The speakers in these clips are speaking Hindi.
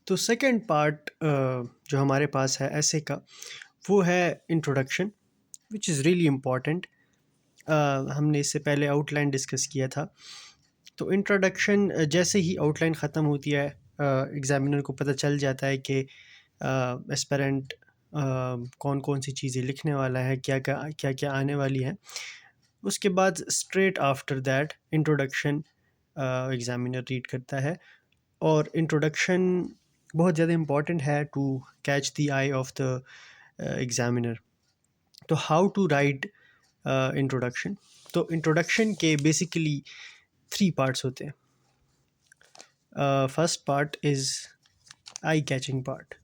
तो सेकंड पार्ट जो हमारे पास है ऐसे का, वो है introduction, which is really important. हमने इससे पहले आउटलाइन डिस्कस किया था। तो इंट्रोडक्शन जैसे ही आउटलाइन ख़त्म होती है, एग्ज़ामिनर को पता चल जाता है कि एस्पेरेंट कौन कौन सी चीज़ें लिखने वाला है, क्या क्या आने वाली है। उसके बाद straight after that introduction examiner read करता है। और इंट्रोडक्शन बहुत ज़्यादा इम्पॉर्टेंट है to catch the eye of the examiner. तो हाउ टू राइट इंट्रोडक्शन? तो इंट्रोडक्शन के बेसिकली 3 पार्ट्स होते हैं। First part is eye catching part.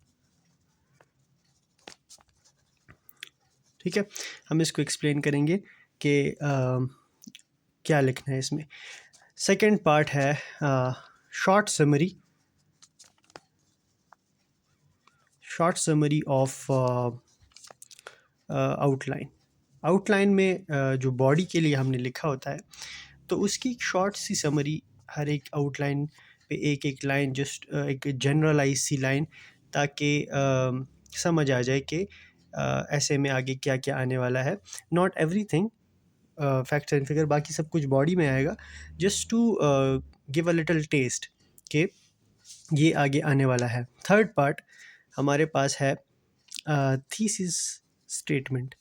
ठीक है, हम इसको एक्सप्लेन करेंगे कि क्या लिखना है इसमें। सेकंड पार्ट है short summary, of outline. Outline में जो बॉडी के लिए हमने लिखा होता है, तो उसकी शॉर्ट सी समरी हर एक आउटलाइन पे एक एक लाइन, जस्ट एक जनरलाइज सी लाइन, ताकि समझ आ जाए कि ऐसे में आगे क्या क्या आने वाला है। Not everything facts and figure, बाकी सब कुछ बॉडी में आएगा, just to give a little taste कि ये आगे आने वाला है। थर्ड पार्ट हमारे पास है थीसिस स्टेटमेंट,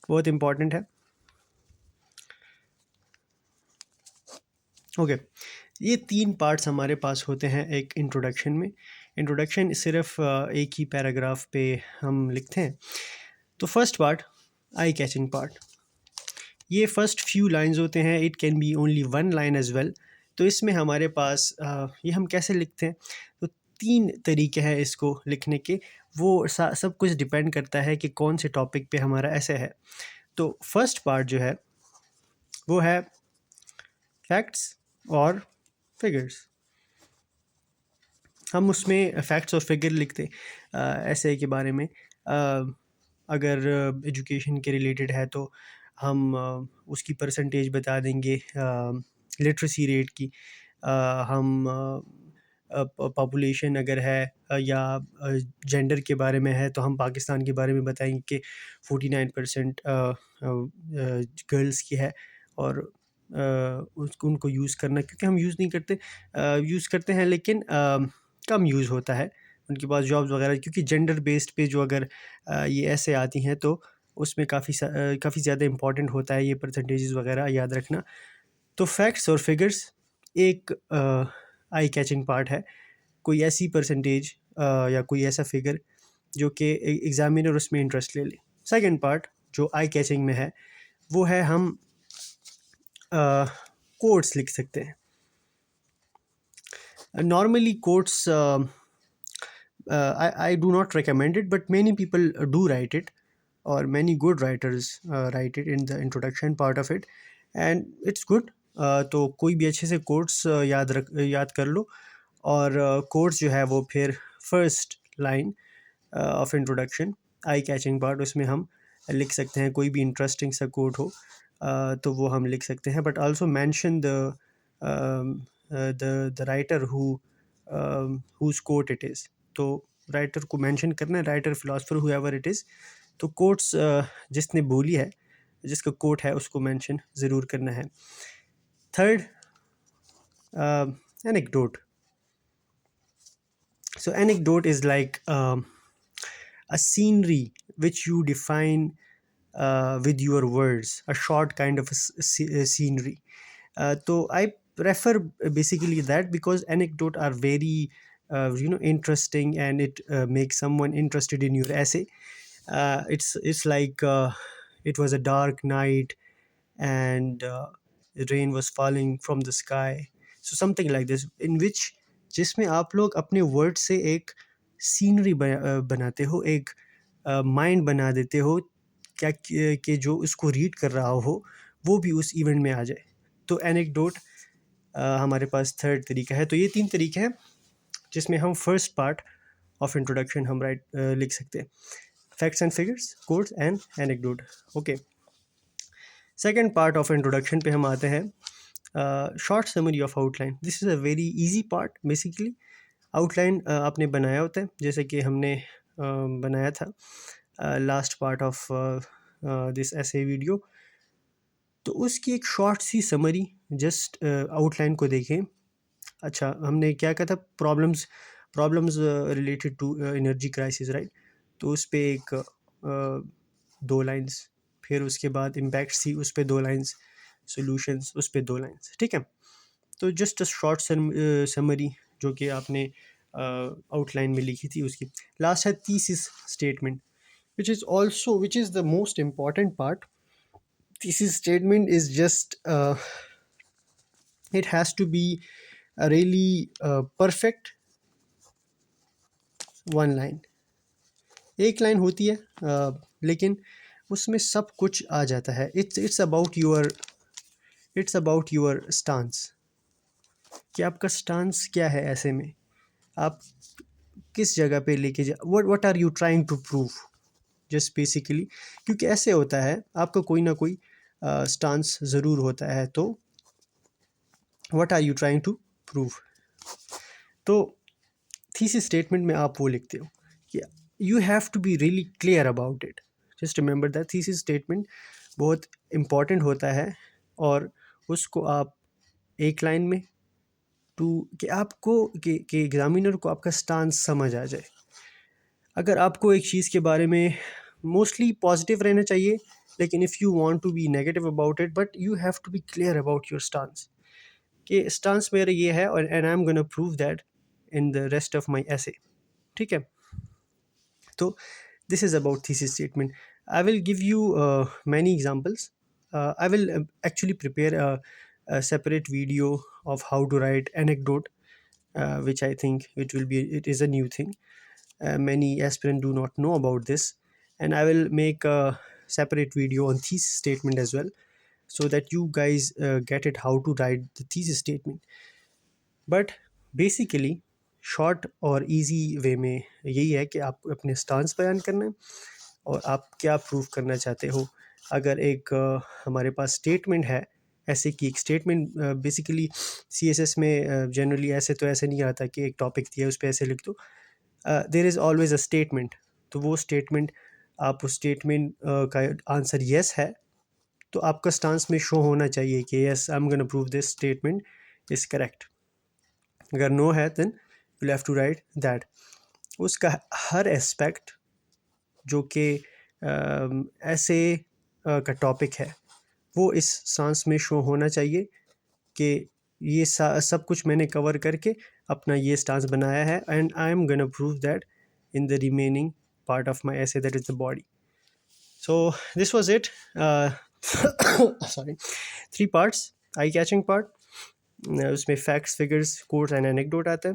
बहुत इम्पॉर्टेंट है। ओके, ये 3 पार्ट्स हमारे पास होते हैं एक इंट्रोडक्शन में। इंट्रोडक्शन सिर्फ एक ही पैराग्राफ पे हम लिखते हैं। तो first part, eye catching part, ये फर्स्ट फ्यू लाइंस होते हैं। It can be only one line as well. तो इसमें हमारे पास ये हम कैसे लिखते हैं? तो 3 तरीके हैं इसको लिखने के। वो सब कुछ डिपेंड करता है कि कौन से टॉपिक पे हमारा ऐसे है। तो फर्स्ट पार्ट जो है वो है फैक्ट्स और फिगर्स। हम उसमें फैक्ट्स और फिगर लिखते ऐसे के बारे में। अगर एजुकेशन के रिलेटेड है तो हम उसकी परसेंटेज बता देंगे, लिटरेसी रेट की। हम पॉपुलेशन अगर है या जेंडर के बारे में है, तो हम पाकिस्तान के बारे में बताएंगे कि 49% गर्ल्स की है। और उसको उनको यूज़ करना, क्योंकि हम यूज़ नहीं करते, यूज़ करते हैं लेकिन कम यूज़ होता है उनके पास जॉब्स वगैरह, क्योंकि जेंडर बेस्ड पे जो अगर ये ऐसे आती हैं तो उसमें काफ़ी ज़्यादा इंपॉर्टेंट होता है ये परसेंटेजेस वगैरह याद रखना। तो फैक्ट्स और फिगर्स एक आई कैचिंग पार्ट है। कोई ऐसी परसेंटेज या कोई ऐसा फिगर जो कि एग्जामिनर उसमें इंटरेस्ट ले ले। सेकंड पार्ट जो आई कैचिंग में है, वो है हम कोट्स लिख सकते हैं। Normally quotes, I do not recommend it, but many people do write it, or many good writers write it in the introduction part of it, and it's good. तो कोई भी अच्छे से कोट्स याद कर लो। और कोट्स जो है वो फिर first line of introduction, I catching part, उसमें हम लिख सकते हैं। कोई भी इंटरेस्टिंग सा कोट हो तो वो हम लिख सकते हैं। But also mention the writer whose quote it is। तो राइटर को मेंशन करना है, writer, philosopher, whoever it is। तो कोट्स जिसने बोली है, जिसका कोट है, उसको मेंशन ज़रूर करना है। Third, anecdote। So anecdote is like a scenery which you define with your words, a short kind of a scenery. So I prefer basically that, because anecdote are very interesting, and it makes someone interested in your essay. It's like it was a dark night, and rain was falling from the sky, so something like this, in which जिसमें आप लोग अपने वर्ड से एक सीनरी बनाते हो, एक माइंड बना देते हो, क्या कि जो उसको रीड कर रहा हो वो भी उस इवेंट में आ जाए। तो एनेक्डोट हमारे पास थर्ड तरीका है। तो ये 3 तरीके हैं जिसमें हम फर्स्ट पार्ट ऑफ इंट्रोडक्शन हम लिख सकते हैं। Facts and figures, quotes and anecdote. Okay, second part of introduction पे हम आते हैं, short summary of outline. This is a very easy part basically. Outline आपने बनाया होता है, जैसे कि हमने बनाया था last part of this essay video. तो उसकी एक शॉर्ट सी समरी, जस्ट आउटलाइन को देखें। अच्छा, हमने क्या कहा था, problems problems related to energy crisis, right. तो उस पे एक 2 लाइंस, फिर उसके बाद इम्पैक्ट सी, उस पे 2 लाइंस, सॉल्यूशंस, उस पे 2 लाइंस, ठीक है। तो जस्ट अ शॉर्ट समरी जो कि आपने आउटलाइन में लिखी थी उसकी। लास्ट है thesis statement, which is the most important part. Thesis statement is just it has to be a really perfect one line. एक लाइन होती है लेकिन उसमें सब कुछ आ जाता है. It's about your stance, कि आपका स्टांस क्या है, ऐसे में आप किस जगह पे लेके जा, what are you trying to prove, just basically. क्योंकि ऐसे होता है, आपका कोई ना कोई स्टांस ज़रूर होता है. तो what are you trying to prove. तो थीसिस स्टेटमेंट में आप वो लिखते हो कि you have to be really clear about it. Just remember that thesis statement बहुत इम्पॉर्टेंट होता है, और उसको आप एक लाइन में टू, कि आपको कि एग्जामिनर को आपका स्टांस समझ आ जाए. अगर आपको एक चीज़ के बारे में मोस्टली पॉजिटिव रहना चाहिए, लेकिन if you want to be negative about it, but you have to be clear about your stance, कि स्टांस मेरा ये है, और and I am gonna prove that in the rest of my essay. ठीक है. तो this is about thesis statement. I will give you many examples. I will actually prepare a separate video of how to write anecdote, which I think it is a new thing. Many aspirants do not know about this, and I will make a separate video on thesis statement as well, so that you guys get it how to write the thesis statement. But basically short और इजी वे में यही है कि आप अपने स्टांस बयान करना है, और आप क्या प्रूव करना चाहते हो. अगर एक हमारे पास स्टेटमेंट है, ऐसे की एक स्टेटमेंट, बेसिकली सीएसएस में जनरली ऐसे तो ऐसे नहीं आता कि एक टॉपिक दिया है उस पर ऐसे लिख दो. There is always a statement. तो वो स्टेटमेंट, आप उस स्टेटमेंट का आंसर येस है, तो आपका स्टांस में शो होना चाहिए कि yes, I am gonna prove this statement is correct. अगर नो है, then you have to write that. उसका हर एस्पेक्ट जो कि ऐसे का टॉपिक है, वो इस सांस में शो होना चाहिए कि ये सब कुछ मैंने कवर करके अपना ये स्टांस बनाया है, and I am gonna prove that in the remaining part of my essay, that is the body. So this was it. Sorry, 3 parts. I catching part, उसमें facts, figures, quotes and anecdote आता है,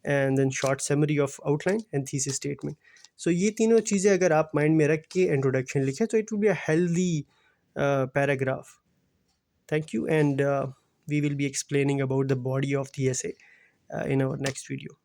and then short summary of outline and thesis statement. So ये तीनों चीज़ें अगर आप माइंड में रख के इंट्रोडक्शन लिखें, तो it will be a healthy paragraph. Thank you, and we will be explaining about the body of the essay in our next video.